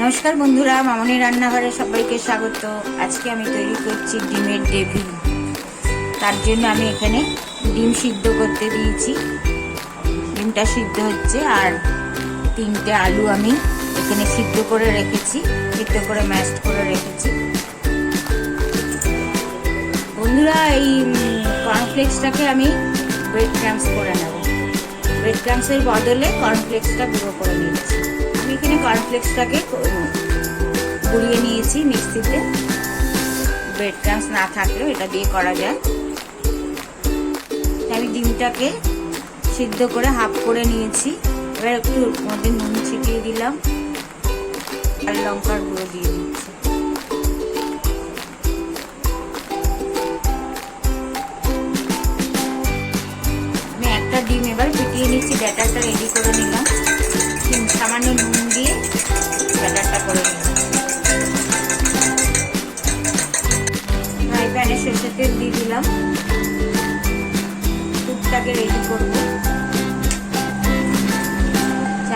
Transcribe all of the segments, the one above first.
নমস্কার বন্ধুরা, মামনি রান্নাঘরে সবাইকে স্বাগত। আজকে আমি তৈরি করছি ডিমের ডেভিল। তার জন্য আমি এখানে ডিম সিদ্ধ করতে দিয়েছি। ডিমটা সিদ্ধ হচ্ছে, আর 3টে আলু আমি এখানে সিদ্ধ করে রেখেছি, সিদ্ধ করে ম্যাশড করে রেখেছি। বন্ধুরা, এই কর্নফ্লেক্সটাকে আমি ব্রেড ক্রাম্পস করে নেব। ব্রেড ক্রাম্পসের বদলে কর্নফ্লেক্সটা গুঁড়ো করে নিয়েছি। আমি এখানে কর্নফ্লেক্সটাকে গুঁড়িয়ে নিয়েছি মিক্সিতে। ব্রেড ক্রাম্পস না থাকলেও এটা দিয়ে করা যায়। আমি ডিমটাকে সিদ্ধ করে হাফ করে নিয়েছি। এবার একটু মধ্যে নুন ছিটিয়ে দিলাম, আর লঙ্কার গুঁড়ো দিয়ে দিচ্ছি। আমি একটা ডিম এবার ফিটিয়ে নিচ্ছি। ব্যাটারটা রেডি করে নিলাম, সামান্য নুন দিয়ে ব্যাটারটা করে নিলাম। ফ্রাই প্যানে সরষের তেল দিয়ে দিলাম। দুধটাকে রেডি করবো।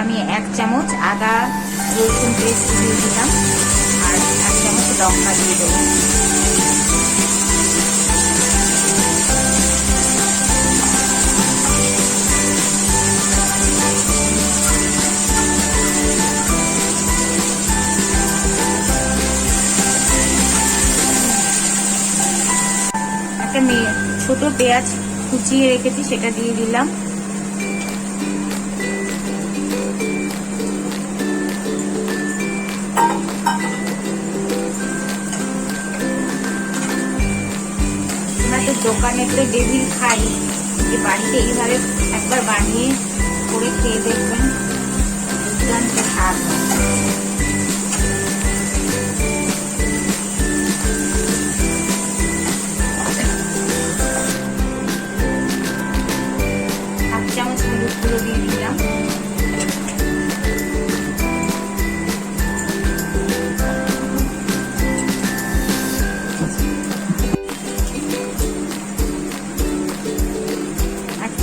আমি 1 চামচ আদা রসুন পেস্ট দিয়ে দিলাম, আর 1 চামচ লঙ্কা দিয়ে দেবো। একটা ছোট পেঁয়াজ কুচিয়ে রেখেছি, সেটা দিয়ে দিলাম। দোকানে তো ডেভিল খাই, যে বাড়িতে এইভাবে একবার বানিয়ে করে খেয়ে দেখবেন, দুর্দান্ত স্বাদ। হাফ চামচ হলুদ গুঁড়ো দিয়ে দিলাম।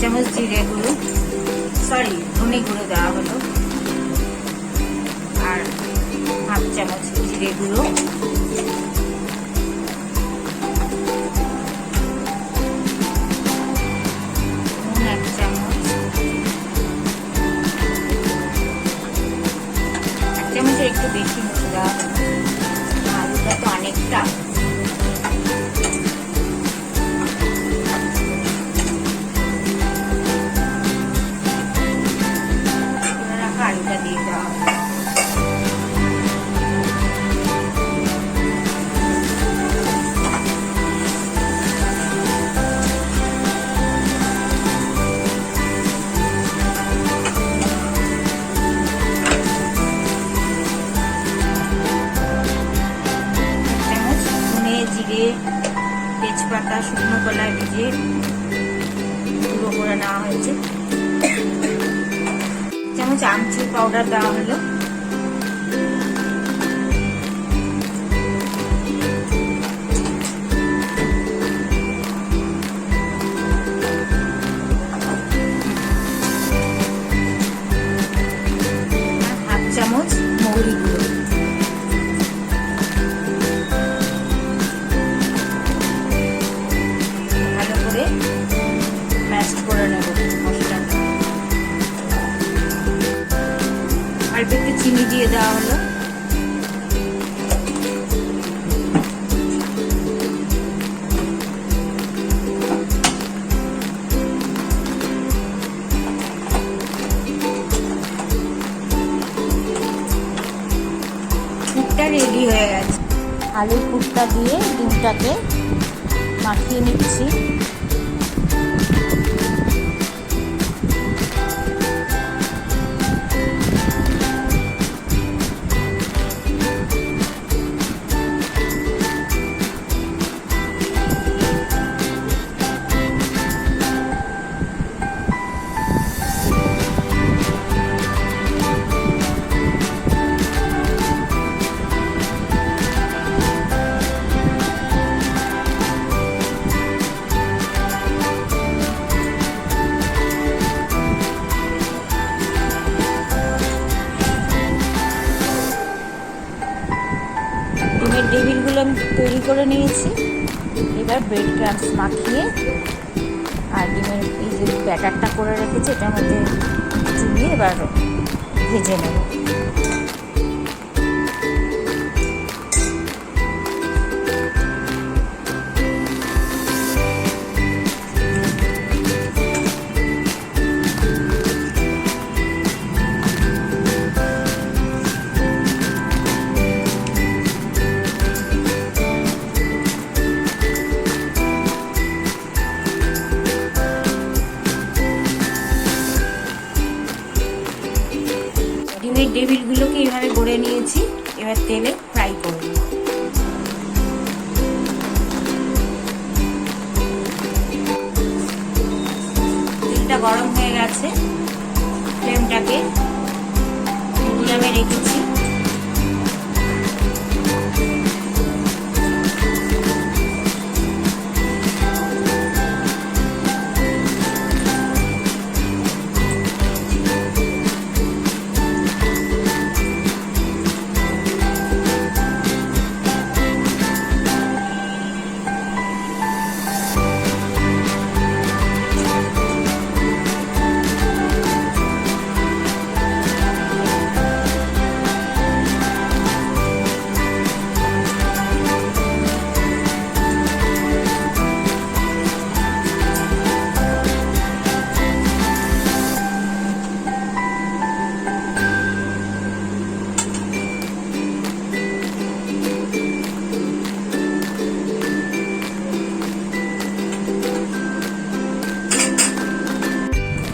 চামচ জিরে গুঁড়ো, ধনে গুঁড়ো দেওয়া হলো, আর হাফ চামচ জিরে গুঁড়ো, নুন 1 চামচ, 1 চামচের একটু বেশি নুন দেওয়া হলো। আলুটা তো অনেকটা। আলুটা দিয়ে দেওয়া হবে। জিরে, তেজপাতা, শুকনো কলা ভিজিয়ে গুঁড়ো করে নেওয়া হয়েছে। চামচ আমচুর পাউডার দেওয়া হলো। হাফ চামচ মৌরি গুঁড়ো। ভালো করে ম্যাশড করে নেব মশলাটা। অল্প একটু চিনি দিয়ে দেওয়া হলো। পুরটা রেডি হয়ে গেছে। আলুর পুরটা দিয়ে ডিমটাকে মাখিয়ে নিচ্ছি। ডেভিলগুলো আমি তৈরি করে নিয়েছি। এবার ব্রেড ক্রাম্বস মাখিয়ে আর ডিমের এই যে ব্যাটারটা করে রেখেছি এটার মধ্যে চুবিয়ে এবার ভেজে নেব। ডিমের ডেভিলগুলোকে এইভাবে গড়ে নিয়েছি, এবার তেলে ফ্রাই করব। তেলটা গরম হয়ে গেছে, ফ্লেমটাকে মিডিয়ামে রেখেছি।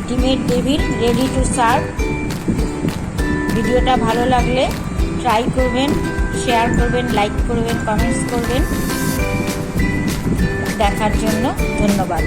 ডিমের ডেভিল রেডি টু সার্ভ। ভিডিওটা ভালো লাগলে ট্রাই করবেন, শেয়ার করবেন, লাইক করবেন, কমেন্টস করবেন। দেখার জন্য ধন্যবাদ।